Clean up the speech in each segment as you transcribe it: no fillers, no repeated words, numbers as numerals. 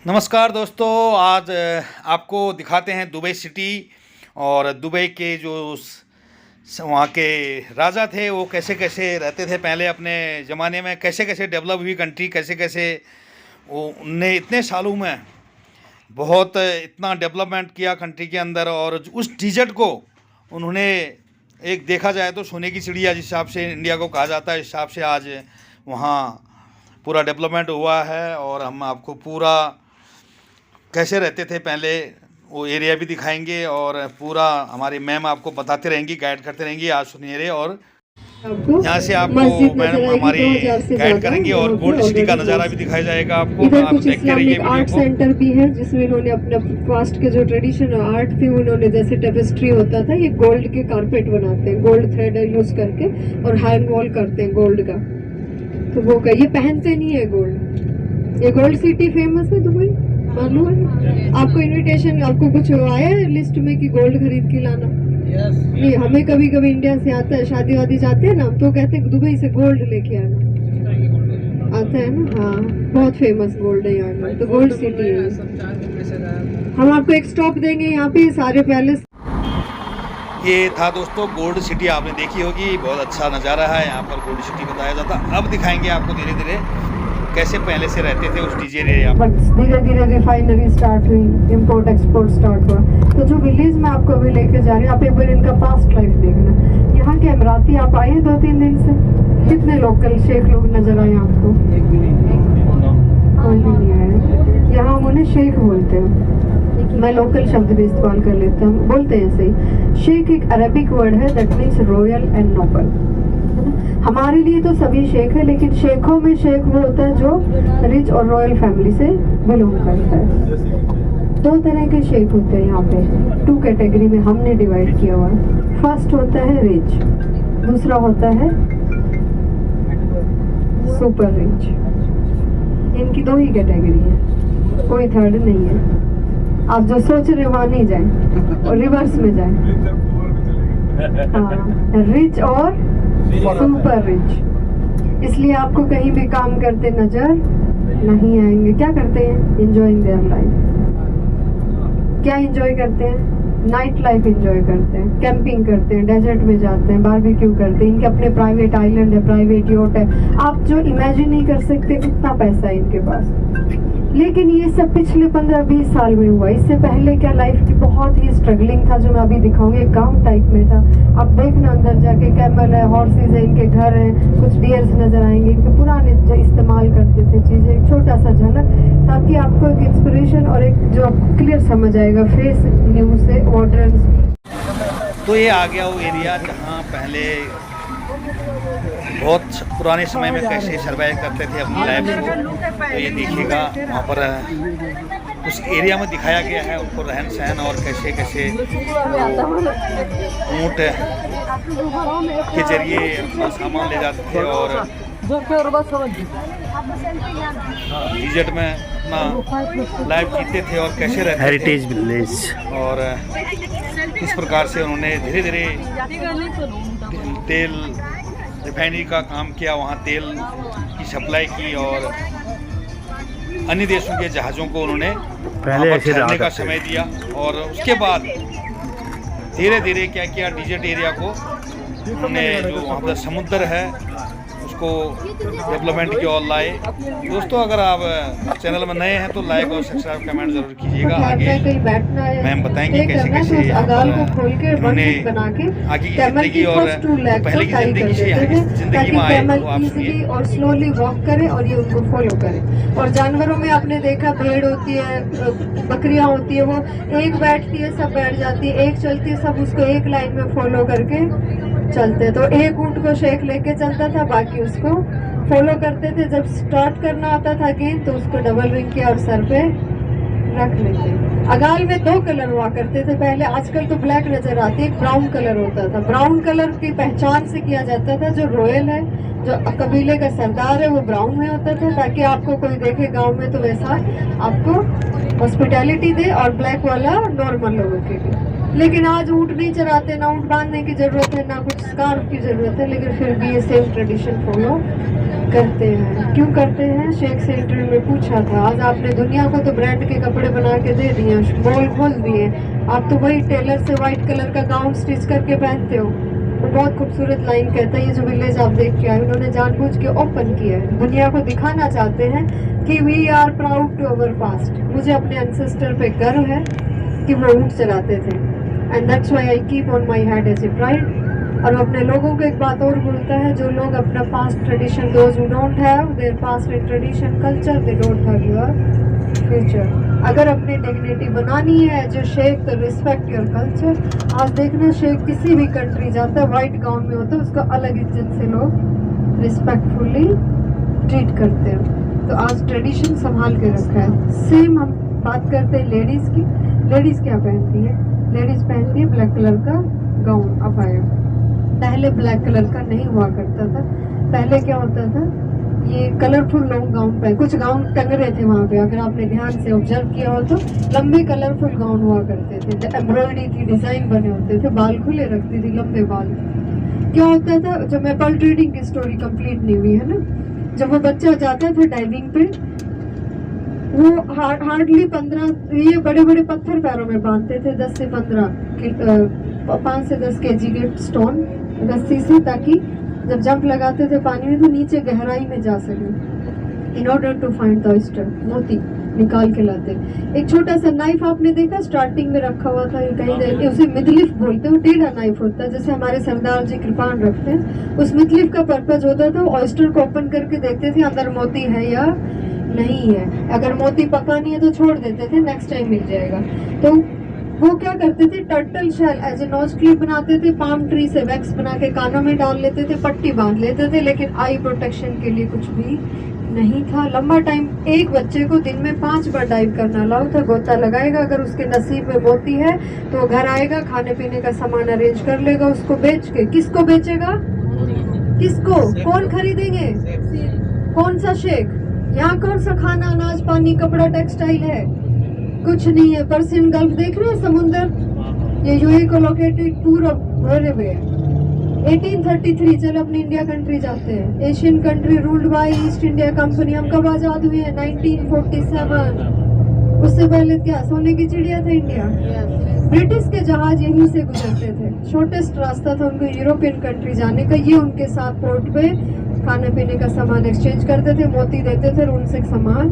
नमस्कार दोस्तों, आज आपको दिखाते हैं दुबई सिटी और दुबई के जो वहाँ के राजा थे वो कैसे कैसे रहते थे पहले अपने ज़माने में, कैसे कैसे डेवलप हुई कंट्री, कैसे कैसे वो उनने इतने सालों में बहुत इतना डेवलपमेंट किया कंट्री के अंदर। और उस डिजर्ट को उन्होंने एक देखा जाए तो सोने की चिड़िया जिस हिसाब से इंडिया को कहा जाता है, इस हिसाब से आज वहाँ पूरा डेवलपमेंट हुआ है। और हम आपको पूरा कैसे रहते थे पहले वो एरिया भी दिखाएंगे और पूरा हमारी मैम आपको बताते रहेंगी, गाइड करते रहेंगी। आज सुनिए और यहाँ से आपको मैम हमारी गाइड करेंगे और गोल्ड सिटी का नज़ारा भी दिखाया जाएगा आपको। इधर आप कुछ देखते रहिए इस्लामिक आर्ट वीडियो को। सेंटर भी है जिसमें इन्होंने अपना पास्ट के जो ट्रेडिशन आर्ट थे उन्होंने, जैसे टेपेस्ट्री होता था, ये गोल्ड के कारपेट बनाते हैं, गोल्ड थ्रेड यूज करके, और हैंड वॉल करते हैं गोल्ड का। तो वो ये पहनते नहीं है गोल्ड। ये गोल्ड सिटी फेमस है दुबई, मालूम है आपको? इनविटेशन आपको कुछ आया है लिस्ट में कि गोल्ड खरीद के लाना? नहीं, हमें कभी कभी इंडिया से आता है, शादी वादी जाते हैं ना, तो कहते हैं दुबई से गोल्ड लेके आना, आता है ना। हाँ, बहुत फेमस गोल्ड है यहाँ, तो गोल्ड सिटी है। हम आपको एक स्टॉप देंगे यहाँ पे, सारे पैलेस। ये था दोस्तों गोल्ड सिटी, आपने देखी होगी, बहुत अच्छा नज़ारा है यहाँ पर, गोल्ड सिटी बताया जाता। अब दिखाएंगे आपको धीरे धीरे कैसे पहले से रहते थे उस डीजे एरिया पर। धीरे धीरे रिफाइनरी स्टार्ट हुई, इंपोर्ट एक्सपोर्ट स्टार्ट हुआ। तो जो विलेज में आपको अभी लेके जा रहे हैं, आप एक बार इनका पास्ट लाइफ देखना। यहाँ के अमराती आप आए 2-3 दिन से, कितने लोकल शेख लोग नजर आए आपको? कोई भी नहीं आया। यहाँ हम उन्हें शेख बोलते हैं, मैं लोकल शब्द भी इस्तेमाल कर लेता हूँ, बोलते हैं ऐसे ही। शेख एक अरबिक वर्ड है that means royal and noble. हमारे लिए तो सभी शेख है, लेकिन शेखों में शेख वो होता है जो रिच और रॉयल फैमिली से बिलोंग करता है। 2 तरह के शेख होते हैं यहाँ पे, 2 कैटेगरी में हमने डिवाइड किया हुआ है। फर्स्ट होता है रिच, दूसरा होता है सुपर रिच। इनकी 2 ही कैटेगरी है, कोई थर्ड नहीं है। आप जो सोच रहे वहां नहीं जाए और रिवर्स में जाए। हाँ, रिच और सुपर रिच। इसलिए आपको कहीं भी काम करते नजर नहीं आएंगे। क्या करते हैं? Enjoying their life. क्या एंजॉय करते हैं? नाइट लाइफ एंजॉय करते हैं, कैंपिंग करते हैं, डेजर्ट में जाते हैं, बारबेक्यू करते हैं। इनके अपने प्राइवेट आइलैंड है, प्राइवेट योट है। आप जो इमेजिन नहीं कर सकते उतना पैसा है इनके पास। लेकिन ये सब पिछले 15-20 साल में हुआ। इससे पहले क्या लाइफ की बहुत ही स्ट्रगलिंग था, जो मैं अभी दिखाऊंगी। एक गांव टाइप में था। आप देखना अंदर जाके, कैमल है, हॉर्सेज है, इनके घर हैं, कुछ डियर्स नजर आएंगे। इनके पुराने जो इस्तेमाल करते थे चीजें, एक छोटा सा झलक, ताकि आपको एक इंस्पिरेशन और एक जो आपको क्लियर समझ आएगा फेस न्यूज से मॉडर्न। तो ये आ गया वो एरिया जहाँ पहले बहुत पुराने समय में कैसे सर्वाइव करते थे अपनी लाइफ को। तो ये देखिएगा वहाँ पर उस एरिया में दिखाया गया है उनको रहन सहन और कैसे कैसे ऊँट के जरिए अपना सामान ले जाते थे और डिजर्ट में अपना लाइफ जीते थे और कैसे रहते थे। Heritage village. और इस प्रकार से उन्होंने धीरे धीरे तेल रिफाइनरी का काम किया, वहाँ तेल की सप्लाई की और अन्य देशों के जहाज़ों को उन्होंने पहले ऐसे ठहरने का समय दिया। और उसके बाद धीरे धीरे क्या किया, डिजर्ट एरिया को उन्होंने जो वहाँ पर समुद्र है उसको डेवलपमेंट की ओर लाए। दोस्तों, अगर आप चैनल में नए हैं तो लाइक और सब्सक्राइब कमेंट जरूर कीजिएगा। आगे मैम बताएंगे कैसे कैसे उन्होंने आगे की ज़िंदगी और पहले की ज़िंदगी से यहाँ की ज़िंदगी में आए, तो आप सुनिए। और स्लोली वॉक करे और ये उनको फॉलो करे। और जानवरों में आपने देखा, भेड़ होती है, बकरियां होती है, वो एक बैठती है सब बैठ जाती है, एक चलती है सब उसको एक लाइन में फॉलो करके चलते। तो एक ऊँट को शेख लेके चलता था, बाकी उसको फॉलो करते थे। जब स्टार्ट करना होता था गेंद तो उसको डबल रिंग किया और सर पे रख लेते। अगाल में 2 कलर हुआ करते थे पहले, आजकल तो ब्लैक नजर आती है। ब्राउन कलर होता था। ब्राउन कलर की पहचान से किया जाता था, जो रॉयल है, जो कबीले का सरदार है, वो ब्राउन में होता था, ताकि आपको कोई देखे गांव में तो वैसा आपको हॉस्पिटैलिटी दे, और ब्लैक वाला नॉर्मल लोगों के लिए। लेकिन आज ऊँट नहीं चराते, ना ऊँट बांधने की जरूरत है, ना कुछ स्कार्फ की जरूरत है, लेकिन फिर भी ये सेम ट्रेडिशन फॉलो करते हैं। क्यों करते हैं? शेख से इंटरव्यू में पूछा था, आज आपने दुनिया को तो ब्रांड के कपड़े बना के दे दिए, मॉल खोल दिए, आप तो वही टेलर से व्हाइट कलर का गाउन स्टिच करके पहनते हो। वो बहुत खूबसूरत लाइन कहता है, ये जो विलेज आप देख के आए, उन्होंने जानबूझ के ओपन किया है, दुनिया को दिखाना चाहते हैं कि we are proud to our past. मुझे अपने एंसेस्टर पे गर्व है कि वो ऊँट चलाते थे, and that's why I keep on my head as a pride. और अपने लोगों को एक बात और बोलता है, जो लोग अपना past tradition, those who don't have their past and tradition culture, they don't have your future. अगर अपनी डिग्निटी बनानी है एज ए शेख, तो रिस्पेक्ट योर कल्चर। आज देखना, शेख किसी भी कंट्री जाता है, व्हाइट गाउन में होता है, उसको अलग इज्जत से लोग रिस्पेक्टफुली ट्रीट करते हैं। तो आज ट्रेडिशन संभाल के रखा है। सेम हम बात करते हैं लेडीज़ की। लेडीज़ क्या पहनती है? लेडीज़ पहनती है ब्लैक कलर का गाउन, अपाया। पहले ब्लैक कलर का नहीं हुआ करता था। पहले क्या होता था, ये कलरफुल लॉन्ग गाउन पहन, कुछ गाउन टंग रहे थे वहाँ पे, अगर आपने ध्यान से ऑब्जर्व किया हो तो लंबे कलरफुल गाउन हुआ करते थे, एम्ब्रॉयडरी थी, डिजाइन बने होते थे, बाल खुले रखती थी, लंबे बाल। क्या होता था, जब मैं पर्ल ट्रेडिंग की स्टोरी कंप्लीट नहीं हुई है ना, जब वो बच्चा जाता था डाइविंग पे, वो हार्डली 15, ये बड़े बड़े पत्थर पैरों में बांधते थे, 10 से 15 5 से 10 केजी के स्टोन रस्सी से, ताकि जब जंप लगाते थे पानी में तो नीचे गहराई में जा सके, in order to find the oyster, मोती निकाल के लाते। एक छोटा सा नाइफ आपने देखा स्टार्टिंग में रखा हुआ था, कहीं उसे मिदलिफ बोलते हैं, टेढ़ा नाइफ होता है, जैसे हमारे सरदार जी कृपाण रखते हैं। उस मिदलिफ का पर्पज होता था, ऑयस्टर को ओपन करके देखते थे अंदर मोती है या नहीं है। अगर मोती पका नहीं है तो छोड़ देते थे, नेक्स्ट टाइम मिल जाएगा। तो वो क्या करते थे, turtle shell as a nose clip बनाते थे, पाम ट्री से वैक्स बना के कानों में डाल लेते थे, पट्टी बांध लेते थे, लेकिन आई प्रोटेक्शन के लिए कुछ भी नहीं था। लंबा टाइम एक बच्चे को दिन में 5 बार डाइव करना अलाउ था। गोता लगाएगा, अगर उसके नसीब में मोती है तो घर आएगा, खाने पीने का सामान अरेंज कर लेगा, उसको बेच के, किसको बेचेगा, किसको, कौन खरीदेंगे, कौन सा शेख? यहाँ कौन सा खाना, अनाज, पानी, कपड़ा, टेक्सटाइल है? कुछ नहीं है। पर्सियन गल्फ देख रहे हैं, समुंदर, ये यूएई को लोकेटेड टूर ऑफ वेरे वे। 1833 चलो अपनी इंडिया कंट्री जाते हैं। Asian country ruled by east India company. हम कब आजाद हुए हैं? 1947। उससे पहले क्या सोने की चिड़िया था इंडिया? ब्रिटिश के जहाज यहीं से गुजरते थे, शॉर्टेस्ट रास्ता था उनको यूरोपियन कंट्री जाने का। ये उनके साथ पोर्ट पे खाने पीने का सामान एक्सचेंज करते थे, मोती देते थे और उनसे सामान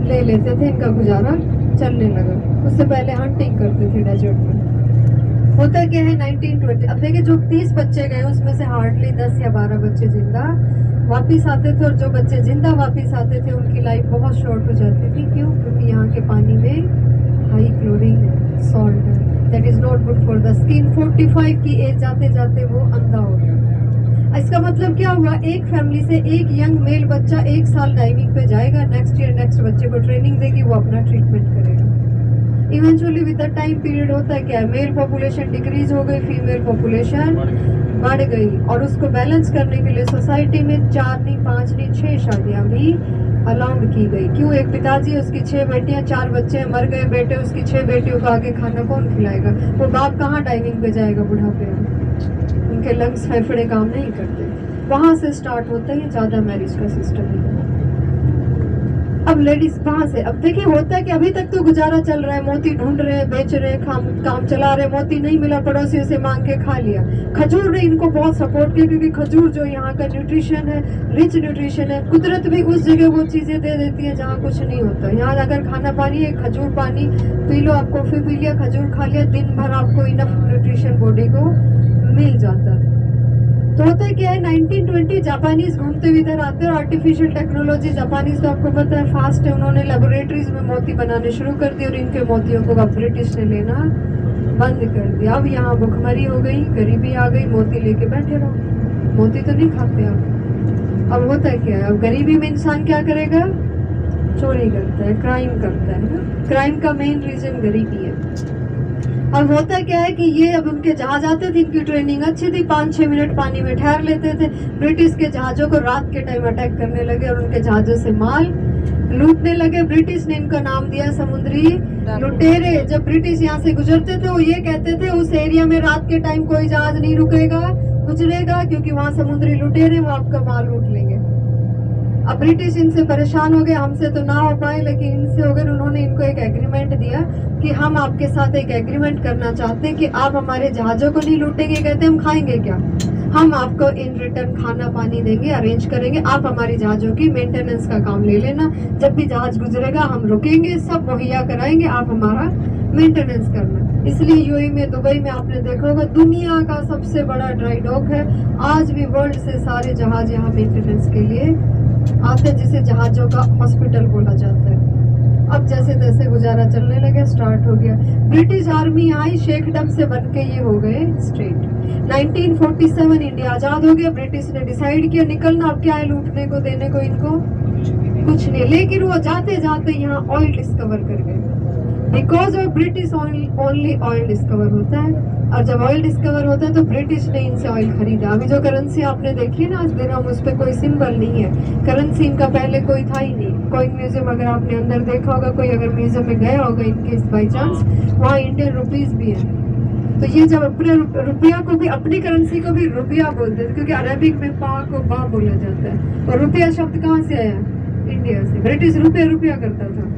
ले लेते थे। इनका गुजारा चलने लगा। उससे पहले हंटिंग करते थे डेजर्ट में। होता क्या है, 1920 अब देखिए, जो 30 बच्चे गए उसमें से हार्डली 10 या 12 बच्चे जिंदा वापिस आते थे, और जो बच्चे जिंदा वापिस आते थे उनकी लाइफ बहुत शॉर्ट हो जाती थी। क्यों? क्योंकि यहाँ के पानी में हाई क्लोरीन है, सॉल्ट है, that is not good for the skin. 45 की एज जाते जाते वो अंधा हो गया। इसका मतलब क्या हुआ, एक फैमिली से एक यंग मेल बच्चा 1 साल डाइविंग पे जाएगा, नेक्स्ट ईयर नेक्स्ट बच्चे को ट्रेनिंग देगी, वो अपना ट्रीटमेंट करेगा। Eventually with the time period होता है क्या, मेल पॉपुलेशन डिक्रीज हो गई, फीमेल पॉपुलेशन बढ़ गई, और उसको बैलेंस करने के लिए सोसाइटी में 4 नहीं 5 नहीं 6 शादियां भी अलाउड की गई। क्यों? एक पिताजी, उसकी 6 बेटियां, 4 बच्चे, मर गए बेटे, उसकी 6 बेटियों को आगे खाना कौन खिलाएगा? वो बाप कहाँ डाइविंग पे जाएगा बुढ़ापे में? उनके लंग्स फेफड़े काम नहीं करते। वहां से स्टार्ट होता है ज्यादा मैरिज का सिस्टम। अब लेडीज कहाँ से, अब देखिए होता है कि अभी तक तो गुजारा चल रहा है, मोती ढूंढ रहे हैं, बेच रहे हैं, काम चला रहे, मोती नहीं मिला, पड़ोसियों से मांग के खा लिया। खजूर ने इनको बहुत सपोर्ट किया, क्योंकि खजूर जो यहाँ का न्यूट्रिशन है, रिच न्यूट्रिशन है। कुदरत भी उस जगह वो चीजें दे देती है जहाँ कुछ नहीं होता। यहाँ अगर खाना पानी है, खजूर पानी पी लो, आप कॉफी पी लिया, खजूर खा लिया, दिन भर आपको इनफ न्यूट्रिशन बॉडी को मिल जाता था। तो होता है क्या है, 1920 जापानीज घूमते हुए इधर आते हैं, और आर्टिफिशियल टेक्नोलॉजी, जापानीज तो आपको पता है फास्ट है, उन्होंने लेबोरेटरीज में मोती बनाने शुरू कर दिए, और इनके मोतियों को अब ब्रिटिश ने लेना बंद कर दिया। अब यहाँ भुखमरी हो गई, गरीबी आ गई, मोती लेके बैठे रहो, मोती तो नहीं खाते आप। अब होता है क्या है, अब गरीबी में इंसान क्या करेगा, चोरी करता है, क्राइम करता है ना। क्राइम का मेन रीजन गरीबी है। अब होता क्या है कि ये अब उनके जहाज आते थे, इनकी ट्रेनिंग अच्छी थी, 5-6 मिनट पानी में ठहर लेते थे। ब्रिटिश के जहाजों को रात के टाइम अटैक करने लगे और उनके जहाजों से माल लूटने लगे। ब्रिटिश ने इनका नाम दिया समुद्री लुटेरे। जब ब्रिटिश यहाँ से गुजरते थे वो ये कहते थे उस एरिया में रात के टाइम कोई जहाज नहीं रुकेगा, गुजरेगा, क्योंकि वहाँ समुद्री लुटेरे वो आपका माल लूट लेंगे। अब ब्रिटिश इनसे परेशान हो गए, हमसे तो ना हो पाए लेकिन इनसे हो गए। उन्होंने इनको एक एग्रीमेंट दिया कि हम आपके साथ एक एग्रीमेंट करना चाहते हैं कि आप हमारे जहाजों को नहीं लूटेंगे। कहते हम खाएंगे क्या, हम आपको इन रिटर्न खाना पानी देंगे, अरेंज करेंगे, आप हमारी जहाजों की मेंटेनेंस का काम ले लेना, जब भी जहाज गुजरेगा हम रुकेंगे, सब मुहैया कराएंगे, आप हमारा मेंटेनेंस करना। इसलिए यूएई में, दुबई में आपने देखा होगा दुनिया का सबसे बड़ा ड्राई डॉक है। आज भी वर्ल्ड से सारे जहाज यहाँ मेंटेनेंस के लिए आते हैं, जिसे जहाजों का हॉस्पिटल बोला जाता है। अब जैसे तैसे गुजारा चलने लगे, स्टार्ट हो गया। ब्रिटिश आर्मी आई, शेखडम से बन के ये हो गए स्ट्रेट। 1947 इंडिया आजाद हो गया। ब्रिटिश ने डिसाइड किया निकलना, अब क्या है लूटने को देने को इनको कुछ नहीं। लेकिन वो जाते जाते यहाँ ऑयल डिस्कवर कर गए। Because of British only oil discover होता है, और जब ऑयल डिस्कवर होता है तो ब्रिटिश ने इनसे ऑयल खरीदा। अभी जो करेंसी आपने देखी है ना आज दिन, हम उस पर कोई सिंबल नहीं है, करेंसी इनका पहले कोई था ही नहीं। कोई म्यूजियम अगर आपने अंदर देखा होगा, कोई अगर म्यूजियम में गया होगा इनकेस बाई चांस, वहाँ इंडियन रुपीज भी है। तो ये जब अपने रुपया को भी, अपनी करेंसी को भी रुपया बोलते थे, क्योंकि अरबिक में पा को बा बोला जाता है। और रुपया शब्द कहाँ से आया, इंडिया से। ब्रिटिश रुपया करता था,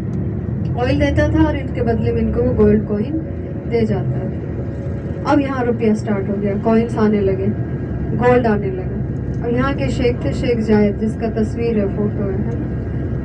ऑयल देता था और इनके बदले में इनको वो गोल्ड कॉइन दे जाता था। अब यहाँ रुपया स्टार्ट हो गया, कॉइन्स आने लगे, गोल्ड आने लगा। और यहाँ के शेख थे शेख जायद, जिसका तस्वीर है, फोटो है।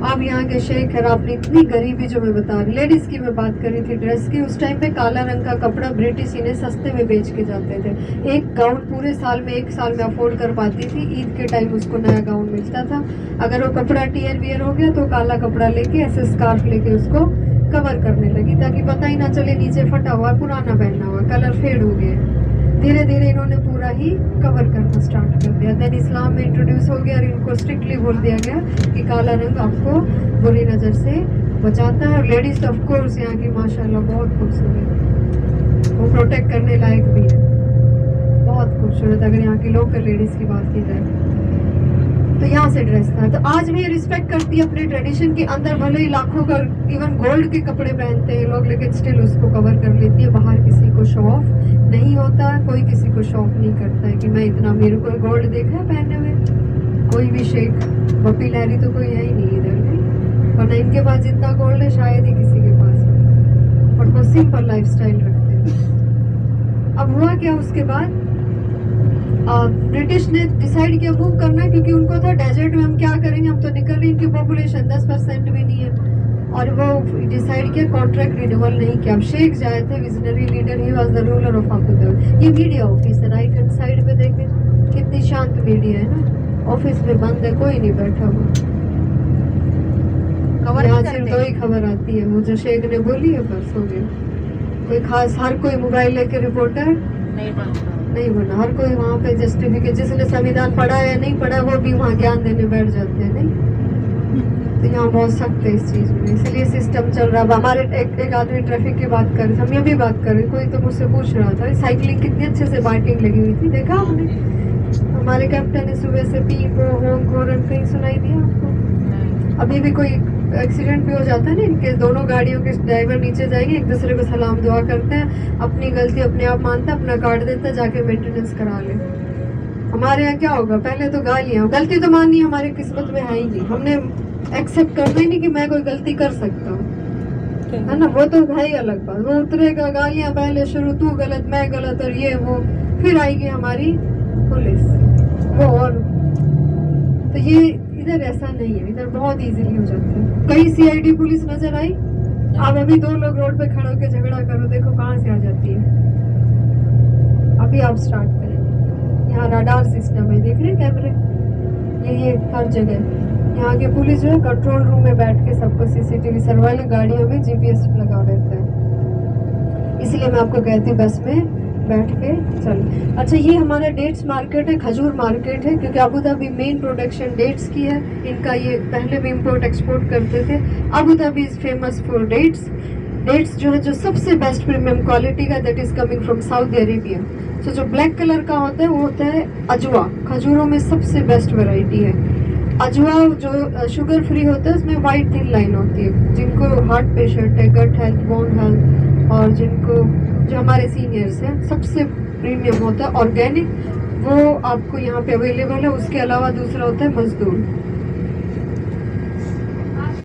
अब यहाँ के शेख है। आपने इतनी गरीबी जो मैं बता रही, लेडीज की मैं बात कर रही थी, ड्रेस की, उस टाइम पे काला रंग का कपड़ा ब्रिटिश इन्हें सस्ते में बेच के जाते थे। एक गाउन पूरे साल में, एक साल में अफोर्ड कर पाती थी, ईद के टाइम उसको नया गाउन मिलता था। अगर वो कपड़ा टीयर वियर हो गया तो काला कपड़ा लेके, ऐसे स्कार्फ लेके उसको कवर करने लगी, ताकि पता ही ना चले नीचे फटा हुआ, पुराना पहना हुआ, कलर फेड हो गया। धीरे धीरे इन्होंने पूरा ही कवर करना स्टार्ट कर दिया। देन इस्लाम में इंट्रोड्यूस हो गया और इनको स्ट्रिक्टली बोल दिया गया कि काला रंग आपको बुरी नज़र से बचाता है। और लेडीज ऑफ कोर्स यहाँ की माशाल्लाह बहुत खूबसूरत, वो प्रोटेक्ट करने लायक भी है, बहुत खूबसूरत। अगर यहाँ की लोकल लेडीज की बात की जाए तो यहाँ से ड्रेस था। तो आज भी रिस्पेक्ट करती है अपने ट्रेडिशन के अंदर, भले ही लाखों का इवन गोल्ड के कपड़े पहनते हैं लोग, लेकिन स्टिल उसको कवर कर लेती है। बाहर किसी को शो ऑफ नहीं होता, कोई किसी को शो ऑफ नहीं करता है कि मैं इतना, मेरे को गोल्ड देखा है पहने हुए। कोई भी शेख बप्पी लहरी तो कोई है ही नहीं इधर में, वरना इनके पास जितना गोल्ड है शायद ही किसी के पास है। और वो सिंपल लाइफ स्टाइल रखते हैं। अब हुआ क्या उसके बाद, ब्रिटिश ने डिसाइड किया मूव करना, क्योंकि उनको था डेजर्ट में हम क्या करेंगे, हम तो निकल रही, इनकी पॉपुलेशन 10% भी नहीं है। और वो डिसाइड किया कॉन्ट्रैक्ट रिन्यूअल नहीं किया। अब शेख जायद थे visionary leader, he was the ruler of Abu Dhabi. ये मीडिया ऑफिस है, राइट हैंड साइड पे देखें कितनी शांत मीडिया है ना, ऑफिस में बंद है, कोई नहीं बैठा हुआ। यहाँ सिर्फ दो ही खबर आती है, वो जो शेख ने बोली है बस हो गया। कोई खास, हर कोई मोबाइल लेके रिपोर्टर नहीं बना, हर कोई वहाँ पे जस्टिफिकेट, जिसने संविधान पढ़ा है या नहीं पढ़ा वो भी वहाँ ज्ञान देने बैठ जाते हैं। नहीं तो यहाँ बहुत सख्त है इस चीज़ में, इसलिए सिस्टम चल रहा है। हमारे एक आदमी ट्रैफिक की बात कर रहे थे, हम ये भी बात कर रहे, कोई तो मुझसे पूछ रहा था साइकिलिंग कितनी अच्छे से बाइकिंग लगी हुई थी, देखा आपने? हमारे कैप्टन ने सुबह से पीप होंक हॉर्न कहीं सुनाई दिया आपको? अभी भी कोई एक्सीडेंट भी हो जाता है ना, इनके दोनों गाड़ियों के ड्राइवर नीचे जाएंगे, एक दूसरे को सलाम दुआ करते हैं, अपनी गलती अपने आप मानता है, अपना काट देता है, जाके मेंटेनेंस करा ले। हमारे यहाँ क्या होगा, पहले तो गालियाँ, गलती तो माननी हमारी किस्मत में है ही नहीं, हमने एक्सेप्ट करना ही नहीं कि मैं कोई गलती कर सकता हूँ, है ना, वो तो है ही अलग बात। वो उतरेगा, गालियाँ पहले शुरू, तू गलत मैं गलत और ये वो, फिर आएगी हमारी पुलिस वो। और तो ये इधर ऐसा नहीं है, इधर बहुत इजीली हो जाता है। कई सीआईडी पुलिस नजर आई, अब अभी दो लोग रोड पे खड़े होकर झगड़ा करो, देखो कहाँ से आ जाती है। अभी आप स्टार्ट करें, यहाँ रडार सिस्टम है, देख रहे हैं कैमरे, ये हर जगह। यहाँ के पुलिस जो है कंट्रोल रूम में बैठ के सबको सीसीटीवी सर्वाइलेंस, गाड़ियों में जीपीएस लगा रहता है, इसलिए मैं आपको कहती हूँ बस में बैठ के चल। अच्छा, ये हमारा डेट्स मार्केट है, खजूर मार्केट है, क्योंकि Abu Dhabi main production dates की है इनका। ये पहले भी इंपोर्ट एक्सपोर्ट करते थे। Abu Dhabi is famous for dates. Dates जो है जो सबसे बेस्ट प्रीमियम क्वालिटी का, that is coming from Saudi Arabia. तो जो ब्लैक कलर का होता है वो होता है अजवा, खजूरों में सबसे बेस्ट वैरायटी है अजवा। जो शुगर फ्री होता है उसमें वाइट थिन लाइन होती है। जिनको हार्ट पेशेंट है, गट हेल्थ, बोन हेल्थ, और जिनको, जो हमारे सीनियर्स हैं, सबसे प्रीमियम होता है ऑर्गेनिक, वो आपको यहाँ पे अवेलेबल है। उसके अलावा दूसरा होता है मजदूर।